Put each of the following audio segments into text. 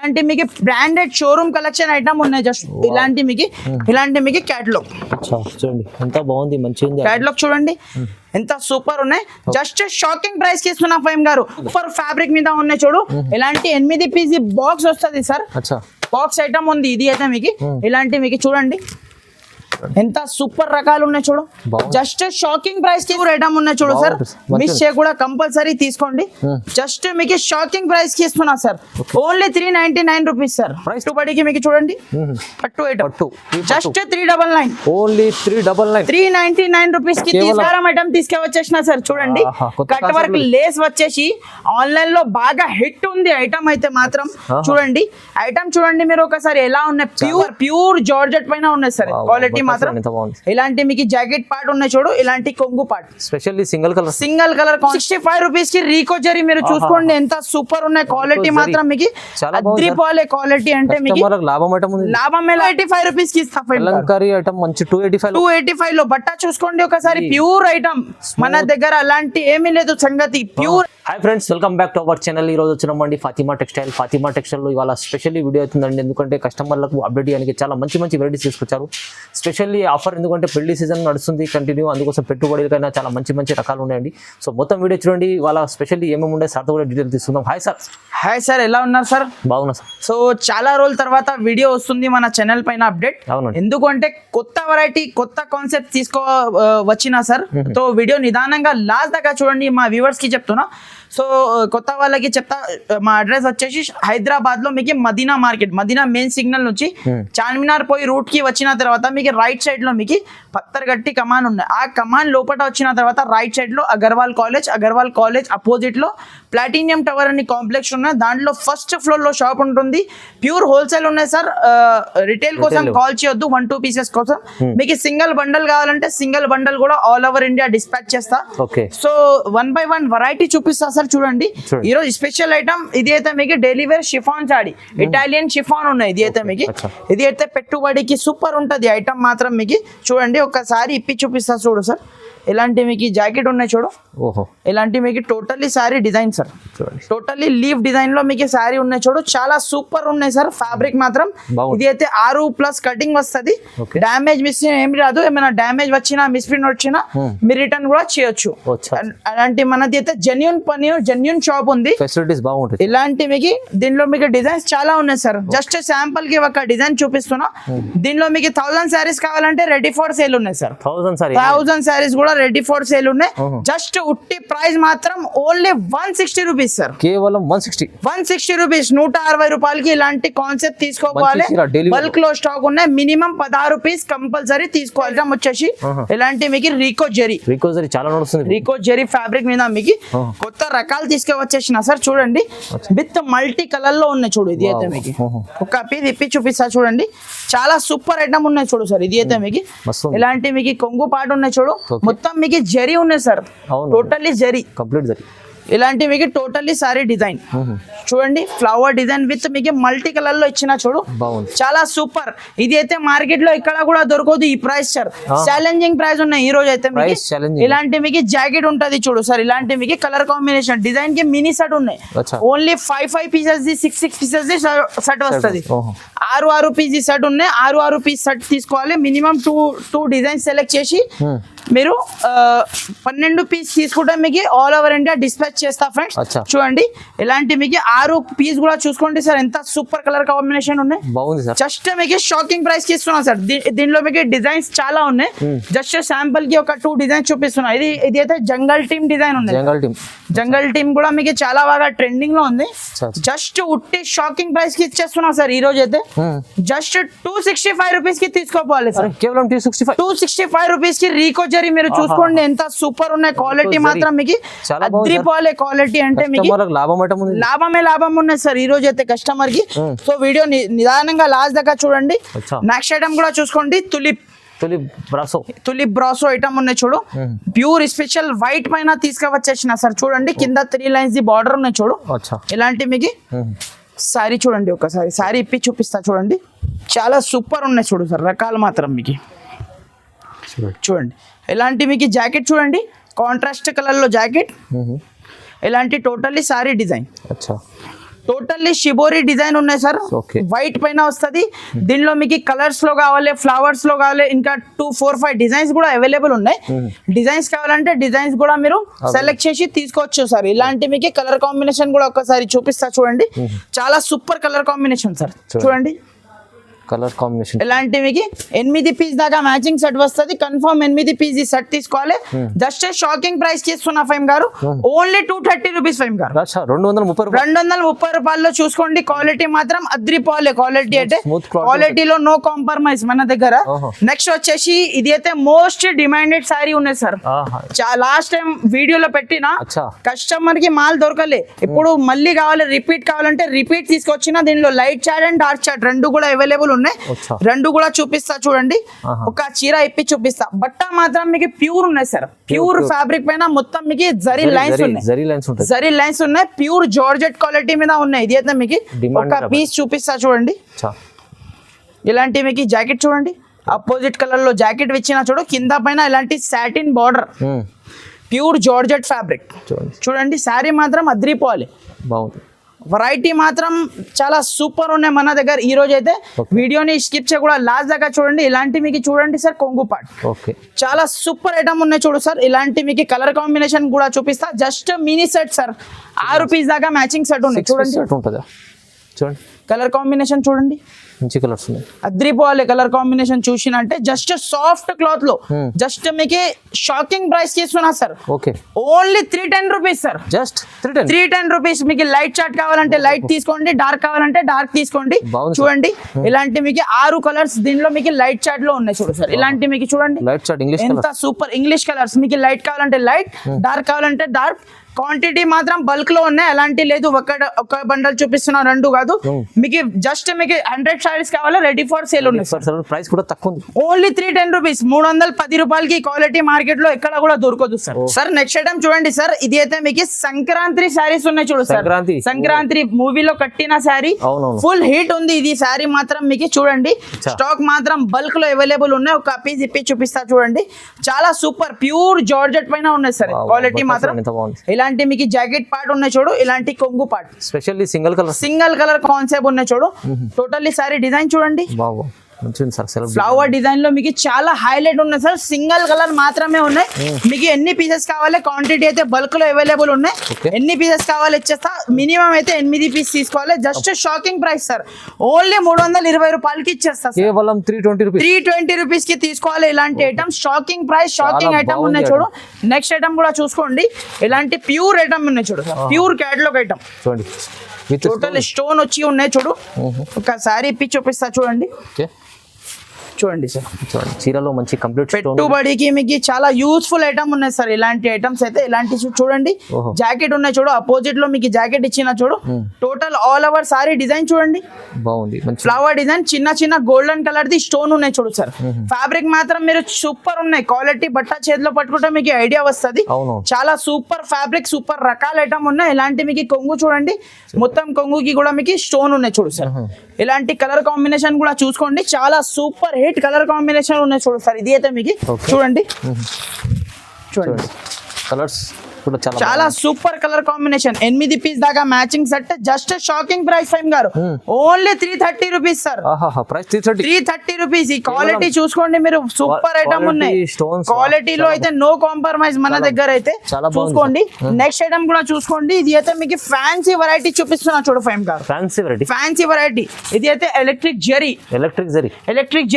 ఇలాంటి మీకు branded showroom collection item ఉన్నాయి. జస్ట్ ఇలాంటి మీకు క్యాటలాగ్ చూడండి ఎంత బాగుంది, మంచిగా క్యాటలాగ్ చూడండి ఎంత సూపర్ ఉన్నాయి. జస్ట్ షాకింగ్ ప్రైస్ కి ఇస్తున్నా ఫైమ్ గారు. సూపర్ ఫ్యాబ్రిక్ మీద ఉన్నాయి చూడు. ఇలాంటి 8 పీసీ బాక్స్ వస్తుంది సార్. బాక్స్ ఐటమ్ ఉంది ఇది అయితే మీకు. ఇలాంటి మీకు చూడండి ఎంత సూపర్ రకాలు ఉన్నాయి చూడు. జస్ట్ షాకింగ్ ప్రైస్ కి ఐటమ్ ఉన్నాయి చూడు సార్. మిస్ చేయకుండా కంపల్సరీ తీసుకోండి. జస్ట్ మీకు షాకింగ్ ప్రైస్ కి ఇస్తున్నా సార్. Only 399 rupees sir. పట్టుబడికి మీకు చూడండి పట్టు ఐటమ్ జస్ట్ 399. ఓన్లీ 399 399 రూపీస్ కి తీసారం ఐటమ్ తీసుకొచ్చేసిన సార్. చూడండి కట్ వర్క్ లేస్ వచ్చేసి ఆన్లైన్ లో బాగా హిట్ ఉంది ఐటమ్ అయితే మాత్రం. చూడండి ఐటమ్ చూడండి మీరు ఒకసారి ఎలా ఉన్నాయి. ప్యూర్ జార్జెట్ పైన ఉన్నాయి సార్. క్వాలిటీ మాత్రం ఇలాంటి మీకు జాకెట్ పార్ట్ ఉన్నాయి చూడు. ఇలాంటి కొంగు part specially single colour 65 rupees కి రీకో జరీ మీరు చూసుకోండి ఎంత సూపర్ ఉన్నాయి. క్వాలిటీ మాత్రం మీకు అద్రిపోలే క్వాలిటీ అంటే మీకు లాభం 85 రూపీస్ కి ఇస్తా. మంచి 285 లో బట్ట చూసుకోండి ఒకసారి. ప్యూర్ ఐటమ్ మన దగ్గర అలాంటి ఏమీ లేదు సంగతి. Pure. Hi friends, welcome back to our channel. ఈ రోజు వచ్చినామండి ఫాతిమా టెక్స్టైల్ లో ఇవాళ స్పెషల్లీ వీడియో అవుతుందండి. ఎందుకంటే కస్టమర్లకు అప్డేట్ చేయడానికి చాలా మంచి వెరైటీస్ తీసుకొచ్చారు. స్పెషల్లీ ఆఫర్ ఎందుకంటే పెళ్లి సీజన్ నడుస్తుంది కంటిన్యూ, అందుకోసం పెట్టుబడులకైనా చాలా మంచి రకాలు ఉన్నాయండి. సో మొత్తం వీడియో చూడండి. ఇవాళ స్పెషల్లీ ఏమేమి ఉండే సార్తో కూడా డీటెయిల్ తీసుకుందాం. హాయ్ సార్, ఎలా ఉన్నారు సార్? బాగున్నా సార్. సో చాలా రోజుల తర్వాత వీడియో వస్తుంది మన ఛానల్ పైన అప్డేట్. ఎందుకంటే కొత్త వెరైటీ కొత్త కాన్సెప్ట్ వచ్చినా సార్. సో వీడియో నిదానంగా లాస్ట్ దాకా చూడండి. మా వ్యూవర్స్ కి చెప్తున్నా. సో కొత్త వాళ్ళకి చెప్తా, మా అడ్రస్ వచ్చేసి హైదరాబాద్ లో మీకు Madina market, Madina main signal నుంచి చార్మినార్ పోయి రూట్ కి వచ్చిన తర్వాత మీకు రైట్ సైడ్ లో మీకు పత్తర్గట్టి కమాన్ ఉన్నాయి. ఆ కమాన్ లోపల వచ్చిన తర్వాత రైట్ సైడ్ లో అగర్వాల్ కాలేజ్ అపోజిట్ లో ప్లాటినియం టవర్ అని కాంప్లెక్స్ ఉన్నాయి. దాంట్లో ఫస్ట్ ఫ్లోర్ లో షాప్ ఉంటుంది. ప్యూర్ హోల్సేల్ ఉన్నాయి సార్. రిటైల్ కోసం కాల్ చేయొద్దు. 1-2 పీసెస్ కోసం మీకు సింగిల్ బండల్ కావాలంటే సింగిల్ బండల్ కూడా ఆల్ ఓవర్ ఇండియా డిస్పాచ్ చేస్తా. సో 1 by 1 వెరైటీ చూపిస్తా సార్. చూడండి ఈ రోజు స్పెషల్ ఐటమ్ ఇది అయితే మీకు daily wear chiffon sari, Italian chiffon ఉన్నాయి. ఇది అయితే మీకు ఇది అయితే పెట్టుబడికి సూపర్ ఉంటది ఐటమ్ మాత్రం. మీకు చూడండి ఒకసారి ఇప్పి చూపిస్తా చూడు సార్. ఇలాంటి మీకు జాకెట్ ఉన్నాయి చూడు. ఇలాంటి మీకు totally sorry design sir. Totally leave design లో మీకు సారీ ఉన్నాయి చూడు. చాలా సూపర్ ఉన్నాయి సార్. ఫ్యాబ్రిక్ మాత్రం ఇది అయితే 6+ కటింగ్ వస్తుంది. డామేజ్ మిస్ ఏమి రాదు. ఏమైనా డామేజ్ వచ్చినా మిస్ప్రింట్ వచ్చినా మీరు రిటర్న్ కూడా చేయొచ్చు. అలాంటి మనది అయితే జెన్యూన్ షాప్ ఉంది. ఫెసిలిటీస్ బాగుంటాయి. ఇలాంటి మీకు దీనిలో మీకు డిజైన్స్ చాలా ఉన్నాయి సార్. జస్ట్ శాంపుల్ కి ఒక డిజైన్ చూపిస్తున్నా. దీనిలో మీకు 1000 సారీస్ కావాలంటే రెడీ ఫర్ సేల్ ఉన్నాయి సార్. 1000 సారీస్ కూడా రెడీ ఫర్ సేల్ ఉన్నాయి. జస్ట్ ఉట్టి ప్రైస్ మాత్రం ఓన్లీ 160 రూపీస్ సార్. కేవలం 160 రూపీస్. 160 రూపాయలకి ఇలాంటి కాన్సెప్ట్ తీసుకోవాలి. బల్క్ లో స్టాక్ ఉన్నాయి. మినిమం 16 పీస్ కంపల్సరీ తీసుకోవాలి. వచ్చేసి ఇలాంటి మీకు రీకో జరీ చాలా నడుస్తుంది. రీకో జరీ ఫ్యాబ్రిక్ మీద మీకు కొత్త రకాలు తీసుకొచ్చేసిన సార్. చూడండి విత్ మల్టీ కలర్ లో ఉన్నాయి చూడు. ఇది అయితే మీకు ఒక పీస్ ఇప్పి చూపిస్తా చూడండి. చాలా సూపర్ ఐటమ్ ఉన్నాయి చూడు సార్. ఇది అయితే మీకు ఇలాంటి మీకు కొంగు పాట ఉన్నాయి చూడు. మొత్తం మీకు జరీ ఉన్నాయి sir. Totally zari, complete zari. ఇలాంటి మీకు టోటల్లీ సారీ డిజైన్ చూడండి. ఫ్లవర్ డిజైన్ విత్ మీకు మల్టీ కలర్ లో ఇచ్చిన చూడు. చాలా సూపర్. ఇది అయితే మార్కెట్ లో ఇక్కడ కూడా దొరకదు ఈ ప్రైస్ సార్. ఛాలెంజింగ్ ప్రైస్ ఉన్నాయి ఈ రోజు అయితే మీకు. ఇలాంటి మీకు జాకెట్ ఉంటది చూడు సార్. ఇలాంటి మీకు కలర్ కాంబినేషన్ డిజైన్ కి మినీ సెట్ ఉన్నాయి. Only 5 pieces the 6 pieces the set వస్తుంది. 6 పీస్ సెట్ ఉన్నాయి. 6 పీస్ సెట్ తీసుకోవాలి. మినిమం 2 డిజైన్ సెలెక్ట్ చేసి మీరు 12 పీస్ తీసుకుంటే మీకు ఆల్ ఓవర్ ఇండియా డిస్పాచ్ చేస్తా ఫ్రెండ్స్. చూడండి ఇలాంటి మీకు 6 పీస్ కూడా చూసుకోండి సార్. ఎంత సూపర్ కలర్ కాంబినేషన్ ఉన్నాయి. జస్ట్ మీకు షాకింగ్ ప్రైస్ కి ఇస్తున్నా సార్. దీనిలో మీకు డిజైన్స్ చాలా ఉన్నాయి. జస్ట్ శాంపుల్ కి ఒక 2 డిజైన్స్ చూపిస్తున్నా. ఇది అయితే జంగల్ టీమ్ డిజైన్ ఉంది. జంగల్ టీమ్ కూడా మీకు చాలా బాగా ట్రెండింగ్ లో ఉంది. జస్ట్ ఉట్టి షాకింగ్ ప్రైస్ కి ఇచ్చేస్తున్నా సార్. ఈ రోజు అయితే జస్ట్ 265 రూపీస్ కి తీసుకోవాలి సార్. కేవలం 265 రూపీస్ కి రీకో జరీ మీరు చూసుకోండి ఎంత సూపర్ ఉన్నాయి. క్వాలిటీ మాత్రం మీకు అద్రిపోలే క్వాలిటీ అంటే మీకు లాభం ఉన్నాయి సార్ ఈ రోజు అయితే కస్టమర్ కి. సో వీడియో నిదానంగా లాస్ట్ దాకా చూడండి. నెక్స్ట్ ఐటమ్ కూడా చూసుకోండి. తులిప్ బ్రాసో ఐటమ్ ఉన్నాయి చూడు. ప్యూర్ స్పెషల్ వైట్ పైన తీసుకువచ్చేసిన సార్. చూడండి కింద 3 లైన్స్ ది బార్డర్ ఉన్నాయి చూడు. ఇలాంటి మీకు సారీ చూడండి. ఒకసారి సారీ ఇప్పి చూపిస్తా చూడండి. చాలా సూపర్ ఉన్నాయి చూడు సార్. రకాలు మాత్రం మీకు చూడండి. ఇలాంటి మీకు జాకెట్ చూడండి. కాంట్రాస్ట్ కలర్ లో జాకెట్. ఇలాంటి totally sorry design totally shibori design ఉన్నాయి సార్, Okay. వైట్ పైన వస్తది. దీనిలో మీకు కలర్స్ లో కావాలి, ఫ్లవర్స్ లో కావాలి, ఇంకా 2, 4, 5 డిజైన్స్ కూడా అవైలబుల్ ఉన్నాయి. డిజైన్స్ కావాలంటే డిజైన్స్ కూడా మీరు సెలెక్ట్ చేసి తీసుకోవచ్చు సార్. ఇలాంటి మీకు కలర్ కాంబినేషన్ కూడా ఒకసారి చూపిస్తా చూడండి. చాలా సూపర్ కలర్ కాంబినేషన్ సార్, చూడండి. కలర్ కాంబినేషన్ ఇలాంటి మీకు 8 పీస్ దాకా మ్యాచింగ్ సెట్ వస్తుంది. కన్ఫర్మ్ 8 పీస్ ఈ సెట్ తీసుకోవాలి. జస్ట్ షాకింగ్ ప్రైస్ చేస్తున్నా ఫైమ్ గారు, ఓన్లీ 230 రూపీస్ ఫైమ్ గారు. 230 రూపాయల్లో చూసుకోండి. క్వాలిటీ మాత్రం అద్రిపోలే క్వాలిటీ, అంటే క్వాలిటీలో నో కాంప్రమైజ్ మన దగ్గర. నెక్స్ట్ వచ్చేసి ఇది అయితే మోస్ట్ డిమాండెడ్ సారీ ఉన్నాయి సార్. లాస్ట్ టైం వీడియోలో పెట్టిన కస్టమర్ కి మాల్ దొరకలే, ఇప్పుడు మళ్ళీ కావాలి, రిపీట్ కావాలంటే రిపీట్ తీసుకొచ్చిన. దీనిలో లైట్ చాట్ అండ్ డార్క్ చాట్ రెండు కూడా అవైలబుల్ ఉన్నాయి. రెండు కూడా చూపిస్తా చూడండి. ఒక చీర ఇప్పి చూపిస్తా. బట్ట మాత్రం మీకు ప్యూర్ ఉన్నాయి సార్, ప్యూర్ ఫ్యాబ్రిక్ పైన మొత్తం మీకు జరీ లైన్స్ ఉన్నాయి. ప్యూర్ జార్జెట్ క్వాలిటీ మీద ఉన్నాయి. ఇది అయితే మీకు ఒక పీస్ చూపిస్తా చూడండి. ఇలాంటి మీకు జాకెట్ చూడండి, అపోజిట్ కలర్ లో జాకెట్ ఇచ్చిన చూడు. కింద పైన ఇలాంటి satin border, pure georgette fabric చూడండి. శారీ మాత్రం అద్రిపోవాలి, బాగుంది. వెరైటీ మాత్రం చాలా సూపర్ ఉన్నాయి మన దగ్గర. ఈ రోజు అయితే వీడియోని స్కిప్ చేయకుండా లాస్ట్ దాకా చూడండి. ఇలాంటి మీకు చూడండి సార్, కొంగు పార్ట్ చాలా సూపర్ ఐటమ్ ఉన్నాయి చూడు సార్. ఇలాంటి మీకు కలర్ కాంబినేషన్ కూడా చూపిస్తా. Just mini set sir, 6 piece దాకా మ్యాచింగ్ సెట్ ఉన్నాయి చూడండి. కలర్ కాంబినేషన్ చూడండి, మంచి కలర్స్ ఉన్నాయి. అద్రిపోవాలి కలర్ కాంబినేషన్ చూసినంటే. జస్ట్ సాఫ్ట్ క్లాత్ లో జస్ట్ మీకు షాకింగ్ ప్రైస్ చేస్తున్నా sir. Only 310 rupees sir. Just 310 rupees. మీకు లైట్ చాట్ కావాలంటే లైట్ తీసుకోండి, డార్క్ కావాలంటే డార్క్ తీసుకోండి. చూడండి ఇలాంటి మీకు 6 కలర్స్ దీనిలో మీకు లైట్ చాట్ లో ఉన్నాయి చూడు సార్. ఇలాంటి మీకు చూడండి ఎంత సూపర్ ఇంగ్లీష్ కలర్స్. మీకు లైట్ కావాలంటే లైట్, డార్క్ కావాలంటే డార్క్. క్వాంటిటీ మాత్రం బల్క్ లో ఉన్నాయి, అలాంటి లేదు. ఒక బండల్ చూపిస్తున్నా, 2 కాదు. మీకు జస్ట్ మీకు 100 సారీస్ కావాలా, రెడీ ఫర్ సేల్ ఉన్నాయి. ప్రైస్ కూడా తక్కువ ఉంది, ఓన్లీ 310 రూపీస్. 310 రూపాయలకి క్వాలిటీ మార్కెట్ లో ఎక్కడ కూడా దొరకదు సార్. సార్ నెక్స్ట్ ఐటమ్ చూడండి సార్. ఇది అయితే మీకు సంక్రాంతి సారీస్ ఉన్నాయి చూడు సార్. సంక్రాంతి మూవీలో కట్టిన శారీ, ఫుల్ హీట్ ఉంది ఇది శారీ మాత్రం. మీకు చూడండి స్టాక్ మాత్రం బల్క్ లో అవైలబుల్ ఉన్నాయి. ఒక పీస్ ఇప్పి చూపిస్తా చూడండి. చాలా సూపర్ ప్యూర్ జార్జెట్ పైన ఉన్నాయి సార్. క్వాలిటీ మాత్రం ఇలాంటి మీకు జాకెట్ పార్ట్ ఉన్నాయి చూడు. ఇలాంటి కొంగు part specially single colour concept ఉన్నాయి చూడు. టోటల్లీ సారీ డిజైన్ చూడండి. ఫ్లవర్ డిజైన్ లో మీకు చాలా హైలైట్ ఉన్నాయి సార్. సింగిల్ కలర్ మాత్రమే ఉన్నాయి. మీకు ఎన్ని పీసెస్ కావాలి, క్వాంటిటీ అయితే బల్క్ లో అవైలబుల్ ఉన్నాయి. ఎన్ని పీసెస్ కావాలి ఇచ్చేస్తా. మినిమం అయితే 8 పీస్ తీసుకోవాలి. Just shocking price sir, only 320 రూపాయలకి ఇచ్చేస్తా. కేవలం 320 రూపీస్ కి తీసుకోవాలి. ఇలాంటి item shocking price, shocking item ఉన్నాయి చూడు. నెక్స్ట్ ఐటమ్ కూడా చూసుకోండి. ఇలాంటి ప్యూర్ ఐటమ్ ఉన్నాయి చూడు, ప్యూర్ క్యాటలాగ్ ఐటమ్ చూడండి. టోటల్ స్టోన్ వచ్చి ఉన్నాయి చూడు. ఒక సారీ ఇప్పి చూపిస్తా చూడండి. చూడండి సార్, చూడండి చీరలో మంచి కంప్లీట్ పెట్టుబడికి మీకు చాలా యూస్ఫుల్ ఐటమ్ ఉన్నాయి సార్. ఇలాంటి ఐటమ్స్ అయితే ఇలాంటి చూడండి. జాకెట్ ఉన్నాయి చూడు, అపోజిట్ లో మీకు జాకెట్ ఇచ్చిన చూడు. Total all over sorry design చూడండి, బాగుంది. ఫ్లవర్ డిజైన్, చిన్న గోల్డెన్ కలర్ ది స్టోన్ ఉన్నాయి చూడు సార్. ఫ్యాబ్రిక్ మాత్రం మీరు సూపర్ ఉన్నాయి. క్వాలిటీ బట్ట చేతిలో పట్టుకుంటే మీకు ఐడియా వస్తుంది. చాలా సూపర్ ఫ్యాబ్రిక్, సూపర్ రకాల ఐటమ్ ఉన్నాయి. ఇలాంటి మీకు కొంగు చూడండి, మొత్తం కొంగుకి కూడా మీకు స్టోన్ ఉన్నాయి చూడు సార్. ఇలాంటి కలర్ కాంబినేషన్ కూడా చూసుకోండి. చాలా సూపర్ హిట్ కలర్ కాంబినేషన్ ఉన్నాయి చూడు సార్. ఇది అయితే మీకు చూడండి కలర్స్ చాలా సూపర్ కలర్ కాంబినేషన్. 8 పీస్ దాకా matching set. Just shocking price ఫైమ్ గారు, ఓన్లీ 330 రూపీస్ సార్. 330 రూపీస్. ఈ క్వాలిటీ చూసుకోండి మీరు, సూపర్ ఐటమ్ ఉన్నాయి. క్వాలిటీలో అయితే నో కాంప్రమైజ్ మన దగ్గర అయితే. చూసుకోండి నెక్స్ట్ ఐటమ్ కూడా చూసుకోండి. ఇది అయితే మీకు ఫ్యాన్సీ వెరైటీ చూపిస్తున్నా చూడు ఫైమ్ గారు. Fancy variety. ఇది అయితే ఎలక్ట్రిక్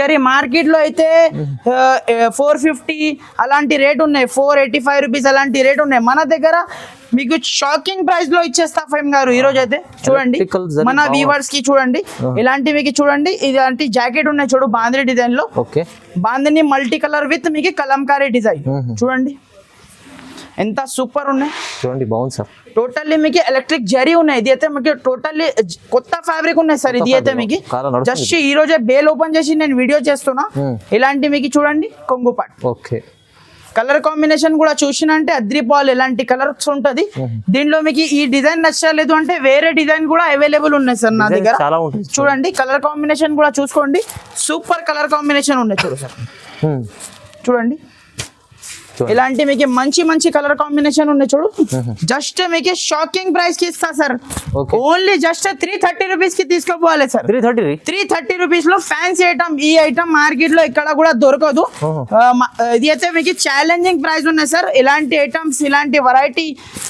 జరీ మార్కెట్ లో అయితే 450 అలాంటి రేట్ ఉన్నాయి, 485 రూపీస్ అలాంటి రేట్ ఉన్నాయి. మన దగ్గర మీకు షాకింగ్ ప్రైస్ లో ఇచ్చేస్తా ఫైమ్ గారు. ఈ రోజు అయితే చూడండి మన వ్యూవర్స్ కి చూడండి. ఇలాంటి మీకు చూడండి, ఇలాంటి జాకెట్ ఉన్నాయి చూడు, బాందిని డిజైన్ లో. బాందిని మల్టీ కలర్ విత్ మీకు కలంకారీ డిజైన్ చూడండి. ఎంత సూపర్ ఉన్నాయి చూడండి, బాగుంది సార్. టోటల్లీ మీకు ఎలక్ట్రిక్ జరీ ఉన్నాయి. ఇది అయితే మీకు టోటల్లీ కొత్త ఫ్యాబ్రిక్ ఉన్నాయి సార్. ఇది అయితే మీకు జస్ట్ ఈ రోజే బేల్ ఓపెన్ చేసి నేను వీడియో చేస్తున్నా. ఇలాంటి మీకు చూడండి కొంగు పార్ట్. కలర్ కాంబినేషన్ కూడా చూసినంటే అద్రిపోవాలి. ఎలాంటి కలర్స్ ఉంటది దీనిలో. మీకు ఈ డిజైన్ నచ్చలేదు అంటే వేరే డిజైన్ కూడా అవైలబుల్ ఉన్నాయి సార్ నా దగ్గర. చూడండి కలర్ కాంబినేషన్ కూడా చూసుకోండి. సూపర్ కలర్ కాంబినేషన్ ఉన్నాయి చూడు సార్. చూడండి ఇలాంటి మీకు మంచి మంచి కలర్ కాంబినేషన్ ఉన్నాయి చూడు. జస్ట్ మీకు షాకింగ్ ప్రైస్ కి ఇస్తా సార్. ఓన్లీ జస్ట్ 330 రూపీస్ కి తీసుకోపోవాలి సార్. 330 రూపీస్ లో ఫ్యాన్సీ ఐటమ్. ఈ ఐటమ్ మార్కెట్ లో ఇక్కడ కూడా దొరకదు. ఇది అయితే మీకు ఛాలెంజింగ్ ప్రైస్ ఉన్నాయి సార్. ఇలాంటి ఐటమ్స్ ఇలాంటి వెరైటీ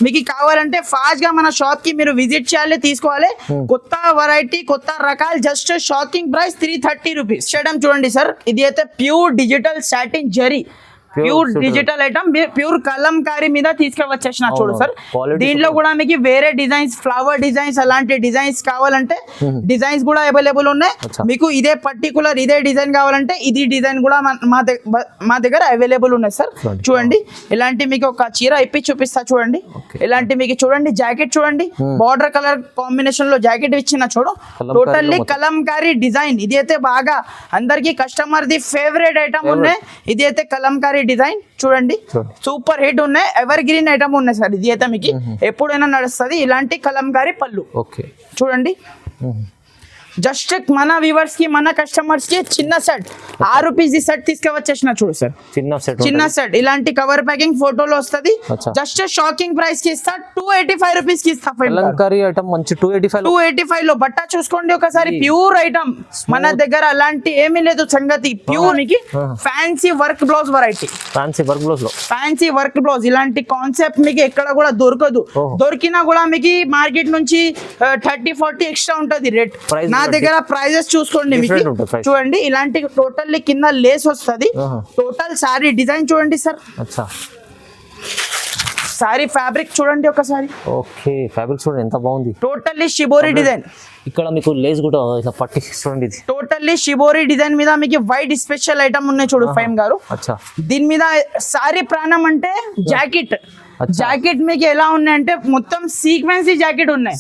మీకు కావాలంటే ఫాస్ట్ గా మన షాప్ కి మీరు విజిట్ చేయాలి, తీసుకోవాలి. కొత్త వెరైటీ కొత్త రకాలు జస్ట్ షాకింగ్ ప్రైస్ 330 రూపీస్. చేయడం చూడండి సార్. ఇది అయితే pure digital satin zari, pure digital item, pure Kalamkari మీద తీసుకువచ్చేసిన చూడు సార్. దీంట్లో కూడా మీకు వేరే డిజైన్స్, ఫ్లవర్ డిజైన్స్ అలాంటి డిజైన్స్ కావాలంటే డిజైన్స్ కూడా అవైలబుల్ ఉన్నాయి. మీకు ఇదే పర్టికులర్ ఇదే డిజైన్ కావాలంటే ఇది డిజైన్ కూడా మా దగ్గర అవైలబుల్ ఉన్నాయి సార్. చూడండి ఇలాంటి మీకు ఒక చీర ఇప్పి చూపిస్తా చూడండి. ఇలాంటి మీకు చూడండి జాకెట్ చూడండి, బార్డర్ కలర్ కాంబినేషన్ లో జాకెట్ ఇచ్చిన చూడు. Totally Kalamkari design. ఇది అయితే బాగా అందరికి కస్టమర్ ది ఫేవరెట్ ఐటమ్ ఉన్నాయి. ఇది అయితే కలంకారీ డిజైన్ చూడండి, సూపర్ హిట్ ఉన్నాయి. ఎవర్ గ్రీన్ ఐటమ్ ఉన్నాయి సార్. ఇది అయితే మీకు ఎప్పుడైనా నడుస్తుంది. ఇలాంటి కలంకారీ పళ్ళు చూడండి. జస్ట్ మన వ్యూవర్స్ కి మన కస్టమర్స్ కి చిన్న సెట్ 6 రూపీస్ ఈ సెట్ తీసుకువచ్చేసిన చూడు సార్. చిన్న సెట్ ఇలాంటి కవర్ ప్యాకింగ్ ఫోటోలో వస్తుంది. జస్ట్ షాకింగ్ ప్రైస్ కి ఇస్తా 285 రూపీస్ కి ఇస్తా. మంచి 285 లో బట్ట చూసుకోండి ఒకసారి. ప్యూర్ ఐటమ్ మన దగ్గర అలాంటి ఏమీ లేదు సంగతి. ప్యూర్ మీకు fancy work blouse variety, fancy work blouse. ఇలాంటి కాన్సెప్ట్ మీకు ఎక్కడ కూడా దొరకదు. దొరికినా కూడా మీకు మార్కెట్ నుంచి 30-40 ఎక్స్ట్రా ఉంటది రేట్. నా దగ్గర ప్రైజెస్ చూసుకోండి మీకు. చూడండి ఇలాంటి టోటల్లీ కింద లేస్ వస్తుంది. టోటల్ సారీ డిజైన్ చూడండి సార్. సారీ ఫ్యాబ్రిక్ చూడండి ఒకసారి. ఓకే ఫ్యాబ్రిక్ చూడండి ఎంత బాగుంది. Totally shibori design. ఇక్కడ మీకు లేస్ కూడా ఇట్లా పట్టి చూడండి. టోటల్లీ షిబోరి డిజైన్ మీద మీకు వైట్ స్పెషల్ ఐటమ్ ఉన్నాయి చూడు ఫైమ్ గారు. దీని మీద సారీ ప్రాణం అంటే జాకెట్. జాకెట్ మీకు ఎలా ఉన్నాయంటే మొత్తం సీక్వెన్సీ జాకెట్ ఉన్నాయి.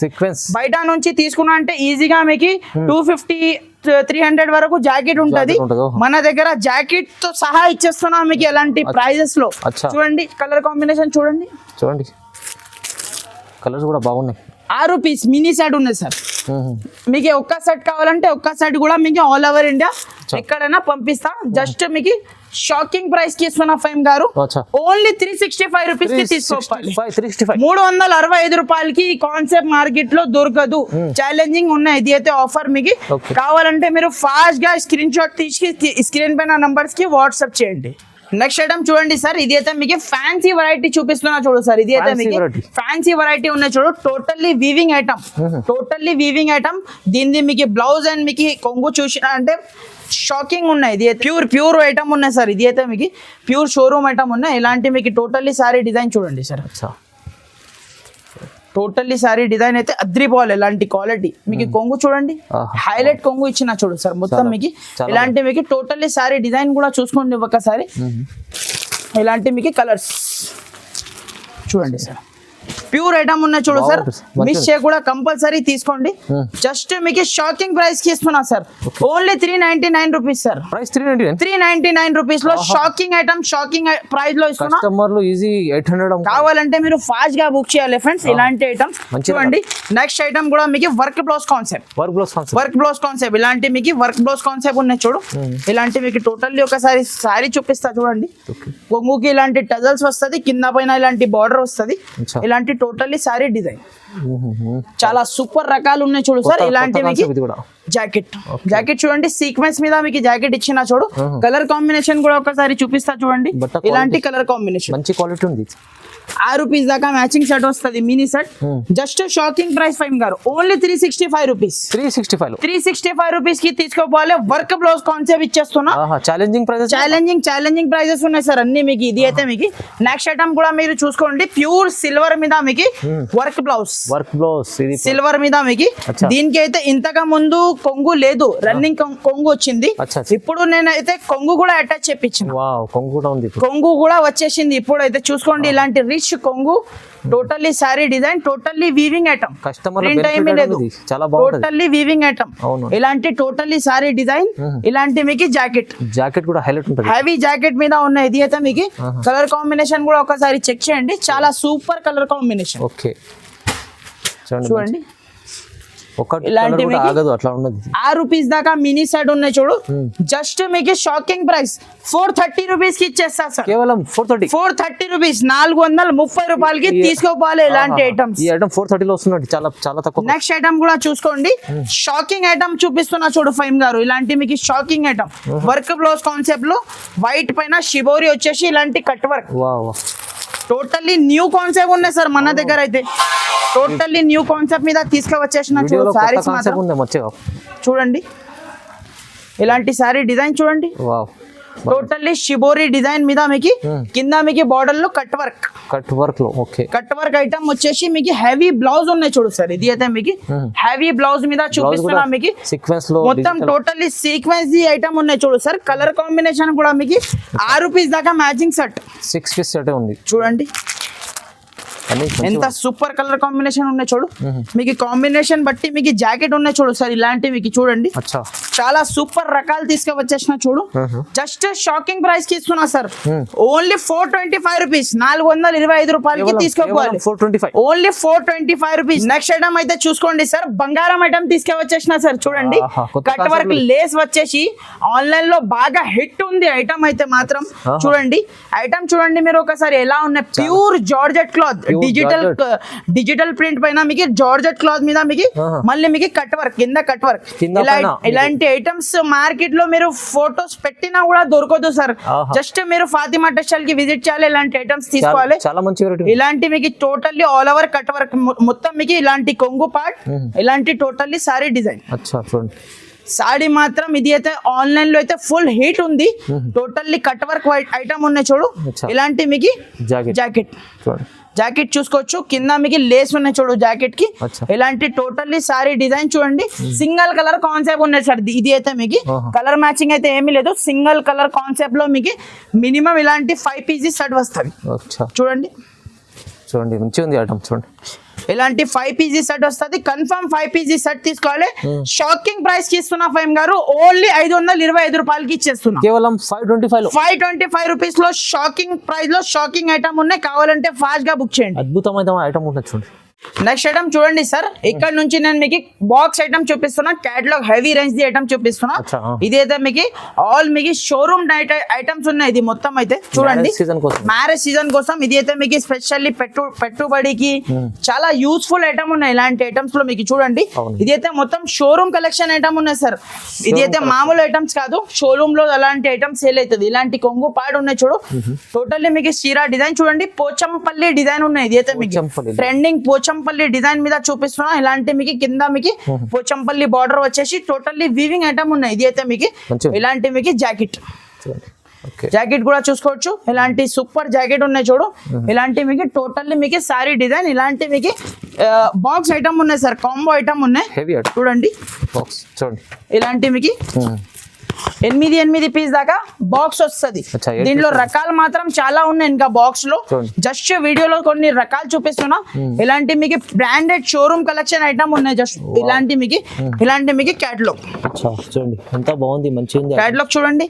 బయట నుంచి తీసుకున్నా అంటే ఈజీగా మీకు 250-300 వరకు జాకెట్ ఉంటది. మన దగ్గర జాకెట్ తో సహా ఇచ్చేస్తున్నాం మీకు ఎలాంటి ప్రైజెస్ లో. చూడండి కలర్ కాంబినేషన్ చూడండి. కలర్స్ కూడా బాగున్నాయి. 6 రూపీస్ మినీ సెట్ ఉన్నాయి సార్. మీకు ఒక్క సెట్ కావాలంటే ఒక్క సెట్ కూడా మీకు ఆల్ ఓవర్ ఇండియా ఎక్కడైనా పంపిస్తా. జస్ట్ మీకు షాకింగ్ ప్రైస్ కి ఇస్తున్నా ఫైమ్ గారు. ఓన్లీ 365 రూపీస్ కి తీసుకోవాలి. 365 రూపాయలకి ఈ కాన్సెప్ట్ మార్కెట్ లో దొరకదు. ఛాలెంజింగ్ ఉన్నాయి. ఇది అయితే ఆఫర్ మీకు కావాలంటే మీరు ఫాస్ట్ గా స్క్రీన్ షాట్ తీసి స్క్రీన్ పైన నంబర్స్ కి వాట్సాప్ చేయండి. నెక్స్ట్ ఐటమ్ చూడండి సార్. ఇది అయితే మీకు ఫ్యాన్సీ వెరైటీ చూపిస్తున్నా చూడు సార్. ఇది అయితే మీకు ఫ్యాన్సీ వెరైటీ ఉన్నాయి చూడు. Totally weaving item. దీన్ని మీకు బ్లౌజ్ అండ్ మీకు కొంగు చూసిన అంటే షాకింగ్ ఉన్నాయి. ఇది ప్యూర్ ఐటమ్ ఉన్నాయి సార్. ఇది అయితే మీకు ప్యూర్ షోరూమ్ ఐటమ్ ఉన్నాయి. ఇలాంటి మీకు టోటల్లీ సారీ డిజైన్ చూడండి సార్. టోటల్లీ సారీ డిజైన్ అయితే అద్రిపోవాలి. ఇలాంటి క్వాలిటీ మీకు కొంగు చూడండి, హైలైట్ కొంగు ఇచ్చిన చూడు సార్. మొత్తం మీకు ఇలాంటి మీకు టోటల్లీ సారీ డిజైన్ కూడా చూసుకోండి ఒకసారి. ఇలాంటి మీకు కలర్స్ చూడండి సార్. ప్యూర్ ఐటమ్ ఉన్నాయి చూడు సార్. మిస్ చేయకుండా కంపల్సరీ తీసుకోండి. జస్ట్ మీకు షాకింగ్ ప్రైస్ కి ఇస్తున్నా sir. Only 399 rupees sir. 399 rupees లో షాకింగ్ ఐటమ్, షాకింగ్ ప్రైస్ లో ఇస్తున్నా. కావాలంటే మీరు ఫాస్ట్ గా బుక్ చేయాలి ఫ్రెండ్స్. ఇలాంటి ఐటమ్ చూడండి. నెక్స్ట్ ఐటమ్ కూడా మీకు వర్క్ బ్లౌజ్ కాన్సెప్ట్. ఇలాంటి మీకు వర్క్ బ్లౌజ్ కాన్సెప్ట్ ఉన్నాయి చూడు. ఇలాంటి మీకు టోటల్లీ ఒకసారి సారీ చూపిస్తా చూడండి. కొంగుకి ఇలాంటి టజల్స్ వస్తుంది, కింద పైన ఇలాంటి బార్డర్ వస్తుంది. ఇలాంటి టోటల్లీ సారీ డిజైన్ చాలా సూపర్ రకాలు ఉన్నాయి చూడు సార్. ఇలాంటి మీకు జాకెట్ చూడండి. సీక్వెన్స్ మీద మీకు జాకెట్ ఇచ్చిన చూడు. కలర్ కాంబినేషన్ కూడా ఒకసారి చూపిస్తా చూడండి. ఇలాంటి కలర్ కాంబినేషన్ మంచి క్వాలిటీ ఉంది. 6 రూపీస్ దాకా మ్యాచింగ్ సెట్ వస్తుంది mini set. Just shocking price ఫైమ్ గారు. Only 365 rupees. 365 రూపీస్ కి తీసుకోపోవాలి. వర్క్ బ్లౌజ్ కాన్సెప్ట్ ఇచ్చేస్తున్నా. ఛాలెంజింగ్ ప్రైజెస్ ఉన్నాయి సార్ అన్ని మీకు. ఇది అయితే మీకు నెక్స్ట్ ఐటమ్ కూడా మీరు చూసుకోండి. ప్యూర్ సిల్వర్ మీద మీకు వర్క్ బ్లౌజ్ సిల్వర్ మీద మీకు. దీనికి అయితే ఇంతగా ముందు కొంగు లేదు, రన్నింగ్ కొంగు వచ్చింది. ఇప్పుడు నేనైతే కొంగు కూడా అటాచ్ చేపించిన. కొంగు కూడా వచ్చేసింది ఇప్పుడు అయితే చూసుకోండి. ఇలాంటి రిచ్ కొంగు, totally sorry design, totally weaving item. Totally weaving item. ఇలాంటి టోటల్లీ సారీ డిజైన్. ఇలాంటి మీకు జాకెట్ కూడా హైలైట్ ఉంటుంది. హెవీ జాకెట్ మీద ఉన్నాయి. ఇది అయితే మీకు కలర్ కాంబినేషన్ కూడా ఒకసారి చెక్ చేయండి. చాలా సూపర్ కలర్ కాంబినేషన్. చూడండి ఒక ఇలాంటి కూడా ఆగదు అట్లా ఉన్నది. ₹6 దాకా మినీ సెట్ ఉన్నాయి చూడు. జస్ట్ మీకు షాకింగ్ ప్రైస్ ₹430 కి ఇచ్చేస్తా సార్. కేవలం 430 ₹430 తీసుకోవాలి ఇలాంటి ఐటమ్స్. ఈ ఐటమ్ 430 లో వస్తుంది, చాలా చాలా తక్కువ. నెక్స్ట్ ఐటమ్ కూడా చూసుకోండి, షాకింగ్ ఐటమ్ చూపిస్తున్నా చూడు ఫైమ్ గారు. ఇలాంటి మీకు shocking item work blouse concept లో వైట్ పైన షిబోరి వచ్చేసి ఇలాంటి cut work. Totally new concept ఉన్నాయి సార్ మన దగ్గర అయితే. టోటల్లీ న్యూ కాన్సెప్ట్ మీద తీసుకువచ్చేసిన చూడు సారీస్ మాత్రం చూడండి. ఇలాంటి సారీ డిజైన్ చూడండి, టోటల్లీ షిబోరి డిజైన్ మీద మీకు కింద మీకు బార్డర్ లో కట్ వర్క్ లో ఓకే. కట్ వర్క్ ఐటమ్ వచ్చేసి మీకు హెవీ బ్లౌజ్ ఉన్నాయి చూడు సార్. ఇది అయితే మీకు హెవీ బ్లౌజ్ మీద చూపిస్తున్నా మీకు సీక్వెన్స్ లో మొత్తం టోటల్లీ సీక్వెన్స్ ఐటమ్ ఉన్నాయి చూడు సార్. కలర్ కాంబినేషన్ కూడా మీకు ₹6 దాకా మ్యాచింగ్ సెట్ 6 పీస్ సెట్ ఉంది చూడండి. ఎంత సూపర్ కలర్ కాంబినేషన్ ఉన్నాయి చూడు. మీకు కాంబినేషన్ బట్టి మీకు జాకెట్ ఉన్నాయి చూడు సార్. ఇలాంటి మీకు చూడండి చాలా సూపర్ రకాలు తీసుకువచ్చేసిన చూడు. జస్ట్ షాకింగ్ ప్రైస్ కి ఇస్తున్నా సార్. ఓన్లీ ₹425 ₹425 తీసుకోవాలి. ఓన్లీ ₹425. నెక్స్ట్ ఐటమ్ అయితే చూసుకోండి సార్, బంగారం ఐటమ్ తీసుకువచ్చేసిన సార్. చూడండి కట్ వర్క్ లేస్ వచ్చేసి ఆన్లైన్ లో బాగా హిట్ ఉంది ఐటమ్ అయితే మాత్రం. చూడండి ఐటమ్ చూడండి మీరు ఒకసారి ఎలా ఉన్నాయి. Pure georgette cloth, digital print పైన మీకు జార్జెట్ క్లాత్ మీద మీకు మళ్ళీ మీకు కట్ వర్క్ కింద కట్ వర్క్. ఇలాంటి ఐటమ్స్ మార్కెట్ లో మీరు ఫోటోస్ పెట్టినా కూడా దొరకదు సార్. జస్ట్ మీరు ఫాతిమా టెక్స్టైల్ కి విజిట్ చేయాలి, ఇలాంటి ఐటమ్స్ తీసుకోవాలి. చాలా మంచి ఇలాంటి మీకు totally all over cut work మొత్తం మీకు ఇలాంటి కొంగు పార్ట్, ఇలాంటి టోటల్లీ సారీ డిజైన్. సాడీ మాత్రం ఇది అయితే ఆన్లైన్ లో అయితే ఫుల్ హీట్ ఉంది. టోటల్లీ కట్ వర్క్ ఐటమ్ ఉన్నాయి చూడు. ఇలాంటి మీకు జాకెట్ చూసుకోవచ్చు, కింద మీకు లేస్ ఉన్నాయి చూడు జాకెట్ కి. ఇలాంటి టోటల్లీ సారీ డిజైన్ చూడండి. సింగిల్ కలర్ కాన్సెప్ట్ ఉన్నాయి సార్. ఇది అయితే మీకు కలర్ మ్యాచింగ్ అయితే ఏమీ లేదు. సింగిల్ కలర్ కాన్సెప్ట్ లో మీకు మినిమం ఇలాంటి 5 పీసెస్ సెట్ వస్తుంది చూడండి. మంచిగా ఉంది ఐటమ్ చూడండి. ఇలాంటి 5 పీసెస్ సెట్ వస్తుంది. కన్ఫర్మ్ 5 పీసెస్ సెట్ తీసుకోవాలి. షాకింగ్ ప్రైస్ కి ఇస్తున్నా ఫైమ్ గారు. ఓన్లీ ₹525 ఇచ్చేస్తున్నా. కేవలం ₹525 లో షాకింగ్ ప్రైస్ లో షాకింగ్ ఐటమ్ ఉన్నాయి. కావాలంటే ఫాస్ట్ గా బుక్ చేయండి. అద్భుతమైన ఐటమ్ ఉంటుంది చూడండి. నెక్స్ట్ ఐటమ్ చూడండి సార్. ఇక్కడ నుంచి నేను మీకు బాక్స్ ఐటమ్ చూపిస్తున్నా, కేటలాగ్ హెవీ రేంజ్ ది ఐటమ్ చూపిస్తున్నా. ఇది అయితే మీకు ఆల్ మీకు షోరూమ్ ఐటమ్స్ ఉన్నాయి. ఇది మొత్తం అయితే చూడండి మ్యారేజ్ సీజన్ కోసం. ఇది అయితే మీకు స్పెషల్లీ పెట్టుబడికి చాలా యూస్ఫుల్ ఐటమ్ ఉన్నాయి. ఇలాంటి ఐటమ్స్ లో మీకు చూడండి. ఇది అయితే మొత్తం షోరూమ్ కలెక్షన్ ఐటమ్ ఉన్నాయి సార్. ఇది అయితే మామూలు ఐటమ్స్ కాదు, షోరూమ్ లో అలాంటి ఐటమ్స్ సేల్ అవుతుంది. ఇలాంటి కొంగు పాడు ఉన్నాయి చూడు. టోటల్లీ మీకు చీరా డిజైన్ చూడండి, పోచంపల్లి డిజైన్ ఉన్నాయి. ఇది అయితే మీకు ట్రెండింగ్ పోచంపల్లి డిజైన్ మీద చూపిస్తున్నా. ఇలాంటి మీకు కింద మీకు పోచంపల్లి బార్డర్ వచ్చేసి టోటల్లీ వీవింగ్ ఐటమ్ ఉన్నాయి. ఇది అయితే మీకు ఇలాంటి మీకు జాకెట్ కూడా చూసుకోవచ్చు. ఇలాంటి సూపర్ జాకెట్ ఉన్నాయి చూడు. ఇలాంటి మీకు టోటల్లీ మీకు సారీ డిజైన్. ఇలాంటి మీకు బాక్స్ ఐటమ్ ఉన్నాయి సార్, కాంబో ఐటమ్ ఉన్నాయి చూడండి. ఇలాంటి మీకు 8 పీస్ దాకా బాక్స్ వస్తుంది. దీంట్లో రకాలు మాత్రం చాలా ఉన్నాయి ఇంకా బాక్స్ లో. జస్ట్ వీడియోలో కొన్ని రకాలు చూపిస్తున్నా. ఇలాంటి మీకు బ్రాండెడ్ షోరూమ్ కలెక్షన్ ఐటమ్ ఉన్నాయి. జస్ట్ ఇలాంటి మీకు క్యాటలాగ్ చూడండి. ఎంత బాగుంది, మంచిగా క్యాటలాగ్ చూడండి.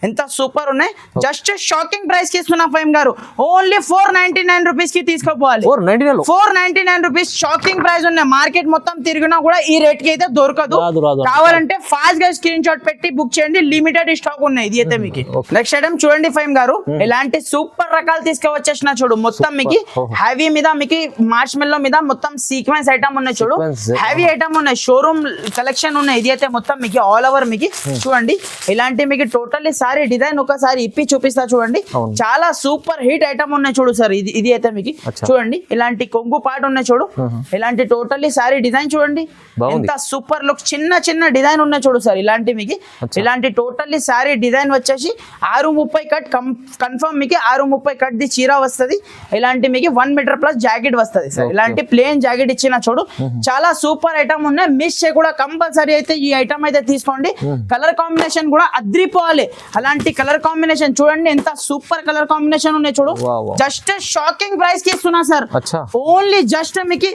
ఎంత సూపర్ ఉన్నాయి. జస్ట్ షాకింగ్ ప్రైస్ కి ఇస్తున్నా ఫైమ్ గారు. ఓన్లీ ₹499 కి తీసుకోపోవాలి. ₹499 షాకింగ్ ప్రైస్ ఉన్నాయి. మార్కెట్ మొత్తం తిరిగినా కూడా ఈ రేట్ కి అయితే దొరకదు. కావాలంటే ఫాస్ట్ గా స్క్రీన్ షాట్ పెట్టి బుక్ చేయండి. లిమిటెడ్ స్టాక్ ఉన్నాయి. ఇది అయితే మీకు నెక్స్ట్ ఐటమ్ చూడండి ఫైమ్ గారు. ఇలాంటి సూపర్ రకాలు తీసుకువచ్చేసిన చూడు. మొత్తం మీకు హెవీ మీద మీకు మార్చ్ మెల్లో మీద మొత్తం సీక్వెన్స్ ఐటమ్ ఉన్నాయి చూడు. హెవీ ఐటమ్ ఉన్నాయి, షోరూమ్ కలెక్షన్ ఉన్నాయి. ఇది అయితే మొత్తం మీకు ఆల్ ఓవర్ మీకు చూడండి. ఇలాంటి మీకు టోటల్లీ సారీ డిజైన్ ఒకసారి ఇప్పి చూపిస్తా చూడండి. చాలా సూపర్ హిట్ ఐటమ్ ఉన్నాయి చూడు సార్. ఇది అయితే మీకు చూడండి. ఇలాంటి కొంగు పాట ఉన్నాయి చూడు. ఇలాంటి టోటల్లీ సారీ డిజైన్ చూడండి. ఎంత సూపర్ లుక్. చిన్న డిజైన్ ఉన్నాయి చూడు సార్. ఇలాంటి మీకు ఇలాంటి టోటల్లీ సారీ డిజైన్ వచ్చేసి 630 కట్ కన్ఫర్మ్ మీకు 630 కట్ ది చీర వస్తుంది. ఇలాంటి మీకు 1 మీటర్ ప్లస్ జాకెట్ వస్తుంది సార్. ఇలాంటి ప్లేన్ జాకెట్ ఇచ్చిన చూడు. చాలా సూపర్ ఐటమ్ ఉన్నాయి. మిస్ చేయకుండా కంపల్సరీ అయితే ఈ ఐటమ్ అయితే తీసుకోండి. కలర్ కాంబినేషన్ కూడా అద్రిపోవాలి. అలాంటి కలర్ కాంబినేషన్ చూడండి, ఎంత సూపర్ కలర్ కాంబినేషన్ ఉన్నాయి చూడు. Wow. జస్ట్ షాకింగ్ ప్రైస్ కి ఇస్తున్నా సార్. అచ్చా. ఓన్లీ జస్ట్ మీకు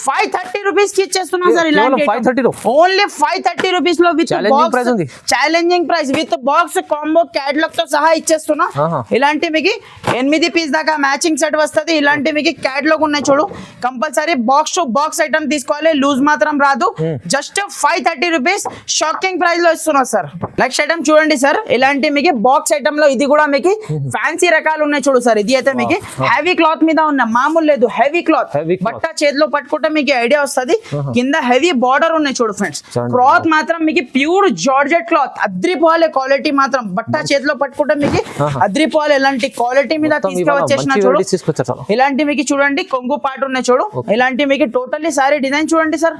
530 రూపీస్ కి ఇచ్చేస్తున్నా సార్. ఇలాంటి 530 ఓన్లీ 530 రూపీస్ లో విత్ ప్రైస్ ఉంది. Challenging price with box combo catalogue తో సహా ఇచ్చేస్తున్నా. ఇలాంటి మీకు 8 పీస్ దాకా మ్యాచింగ్ సెట్ వస్తుంది. ఇలాంటి మీకు క్యాటలాగ్ ఉన్నాయి చూడు. Compulsory box to box item తీసుకోవాలి, లూజ్ మాత్రం రాదు. జస్ట్ 530 రూపీస్ షాకింగ్ ప్రైస్ లో ఇస్తున్నా సార్. నెక్స్ట్ ఐటమ్ చూడండి సార్, ఇలాంటి మీకు బాక్స్ ఐటమ్ లో ఇది కూడా మీకు ఫ్యాన్సీ రకాలు ఉన్నాయి చూడు సార్. ఇది అయితే మీకు హెవీ క్లాత్ మీద ఉన్న, మామూలు లేదు, హెవీ క్లాత్. బట్ట చేతిలో పట్టుకుంటే మీకు ఐడియా వస్తుంది. కింద హెవీ బార్డర్ ఉన్నాయి చూడు ఫ్రెండ్స్. క్లాత్ మాత్రం మీకు ప్యూర్ జార్జెట్ క్లాత్, అద్రిపోవాలి క్వాలిటీ మాత్రం. బట్ట చేతిలో పట్టుకుంటే మీకు అద్రిపోవాలి, ఇలాంటి క్వాలిటీ మీద తీసుకువచ్చేసిన చూడు. ఇలాంటి మీకు చూడండి కొంగు పాటు ఉన్నాయి చూడు. ఇలాంటి మీకు టోటల్లీ సారీ డిజైన్ చూడండి సార్.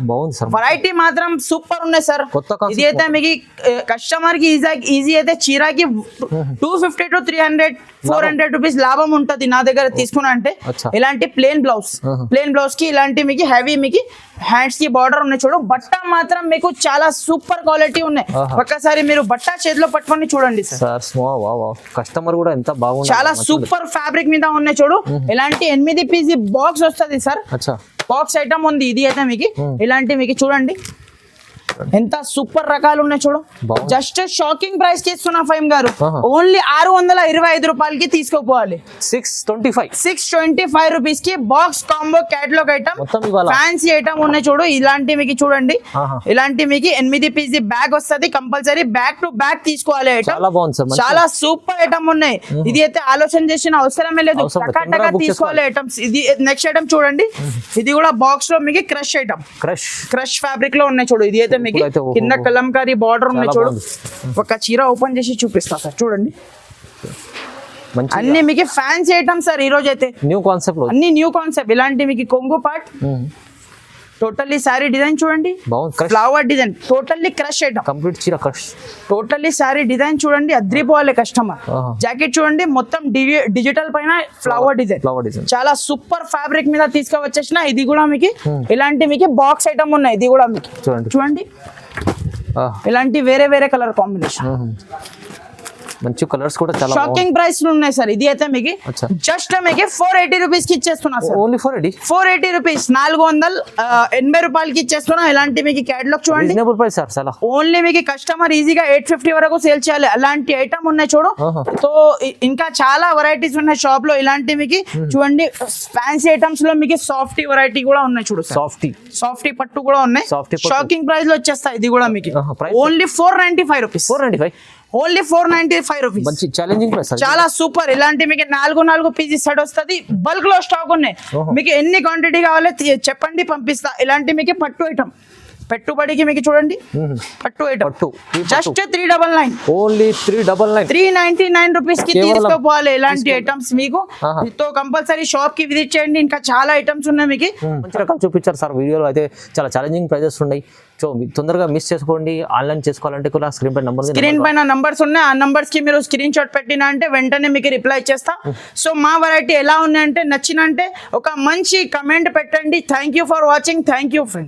వెరైటీ మాత్రం సూపర్ ఉన్నాయి సార్. ఇది అయితే మీకు కస్టమర్ కి ఈజీ అయితే చీరాకి 250 to 300 400 రూపీస్ లాభం ఉంటది నా దగ్గర తీసుకున్నా అంటే. ఇలాంటి ప్లేన్ బ్లౌజ్ కి ఇలాంటి మీకు హెవీ మీకు హ్యాండ్స్ కి బార్డర్ ఉన్నాయి చూడు. బట్ట మాత్రం మీకు చాలా సూపర్ క్వాలిటీ ఉన్నాయి. ఒక్కసారి మీరు బట్ట చేతిలో పట్టుకొని చూడండి సార్. కస్టమర్ కూడా ఎంత బాగుంది, చాలా సూపర్ ఫ్యాబ్రిక్ మీద ఉన్నాయి చూడు. ఇలాంటి 8 పీస్ బాక్స్ వస్తుంది సార్. బాక్స్ ఐటమ్ ఉంది. ఇది అయితే మీకు ఇలాంటి మీకు చూడండి ఎంత సూపర్ రకాలు ఉన్నాయి చూడు. జస్ట్ షాకింగ్ ప్రైస్ కి ఇస్తున్నా ఫైమ్ గారు. ఓన్లీ 625 రూపాయలకి తీసుకోపోవాలి. 625 రూపీస్ కి box combo catalogue item fancy item ఉన్నాయి చూడు. ఇలాంటి మీకు చూడండి, ఇలాంటి మీకు 8 పీస్ బ్యాగ్ వస్తుంది. కంపల్సరీ బ్యాక్ టు బ్యాక్ తీసుకోవాలి ఐటమ్. చాలా సూపర్ ఐటమ్ ఉన్నాయి. ఇది అయితే ఆలోచన చేసిన అవసరమే లేదు, టకా తీసుకోవాలి ఐటమ్స్. ఇది నెక్స్ట్ ఐటమ్ చూడండి, ఇది కూడా బాక్స్ లో మీకు క్రష్ ఐటమ్, క్రష్ ఫ్యాబ్రిక్ లో ఉన్నాయి చూడు. ఇది అయితే కింద కలంకారీ బార్డర్ ఉన్నాయి చూడు. ఒక చీర ఓపెన్ చేసి చూపిస్తా సార్ చూడండి. అన్ని మీకు ఫ్యాన్సీ ఐటమ్ సార్. ఈ రోజు అయితే న్యూ కాన్సెప్ట్, అన్ని న్యూ కాన్సెప్ట్. ఇలాంటి మీకు కొంగు పార్ట్ టోటల్లీ సారీ డిజైన్ చూడండి, flower design, totally crush item, complete చీర క్రష్. టోటల్లీ సారీ డిజైన్ చూడండి, అద్రిపోవాలి కస్టమర్. జాకెట్ చూడండి, మొత్తం డిజిటల్ పైన ఫ్లవర్ డిజైన్, చాలా సూపర్ ఫ్యాబ్రిక్ మీద తీసుకువచ్చేసిన. ఇది కూడా మీకు ఇలాంటి మీకు బాక్స్ ఐటమ్ ఉన్నాయి. ఇది కూడా మీకు చూడండి, ఇలాంటి వేరే వేరే కలర్ కాంబినేషన్, మంచి కలర్స్ కూడా చాలా షాకింగ్ ప్రైస్ ఉన్నాయి సార్. ఇది అయితే మీకు జస్ట్ మీకు 480 రూపీస్ కి ఇచ్చేస్తున్నా సార్. ఓన్లీ 480 రూపీస్, 480 రూపాయలకి ఇచ్చేస్తున్నా. ఇలాంటి మీకు క్యాటలాగ్ చూడండి, రీజనబుల్ ప్రైస్ సార్. చాలా ఓన్లీ మీకు కస్టమర్ ఈజీగా 850 వరకు సేల్ చేయాలి. అలాంటి ఐటమ్ ఉన్నాయి చూడు. సో ఇంకా చాలా వెరైటీస్ ఉన్నాయి షాప్ లో. ఇలాంటి మీకు చూడండి ఫ్యాన్సీ ఐటమ్స్ లో మీకు సాఫ్టీ వెరైటీ కూడా ఉన్నాయి చూడు. సాఫ్టీ పట్టు కూడా ఉన్నాయి. షాకింగ్ ప్రైస్ లో వచ్చేస్తాయి. ఇది కూడా మీకు ఓన్లీ 495 రూపీస్. Only 495 rupees. మంచి ఛాలెంజింగ్ ప్రైస్, చాలా సూపర్. ఇలాంటి మీకు 4 పీసెస్ సెట్ వస్తుంది. బల్క్ లో స్టాక్ ఉన్నాయి. మీకు ఎన్ని క్వాంటిటీ కావాలో చెప్పండి, పంపిస్తా. ఇలాంటి మీకు పట్టు ఐటమ్, పెట్టుబడికి మీకు చూడండి పట్టు ఐటమ్ జస్ట్ 399, ఓన్లీ 399 రూపీస్ కి తీసుకోపోవాలి. ఇలాంటి ఐటమ్స్ మీకు తో కంపల్సరీ షాప్ కి విజిట్ చేయండి. ఇంకా చాలా ఐటమ్స్ ఉన్నాయి మీకు. మంచి రకాలు చూపించారు సార్ వీడియోలో. అయితే చాలా ఛాలెంజింగ్ ప్రైజెస్ ఉన్నాయి. సో తొందరగా మిస్ చేసుకోండి. ఆన్లైన్ చేసుకోవాలంటే కూడా స్క్రీన్ పైన నంబర్స్ ఉన్నాయి. ఆ నంబర్స్ కి మీరు స్క్రీన్ షాట్ పెట్టినా అంటే వెంటనే మీకు రిప్లై చేస్తా. సో మా వెరైటీ ఎలా ఉన్నాయంటే నచ్చినంటే ఒక మంచి కమెంట్ పెట్టండి. Thank you for watching. Thank you friend.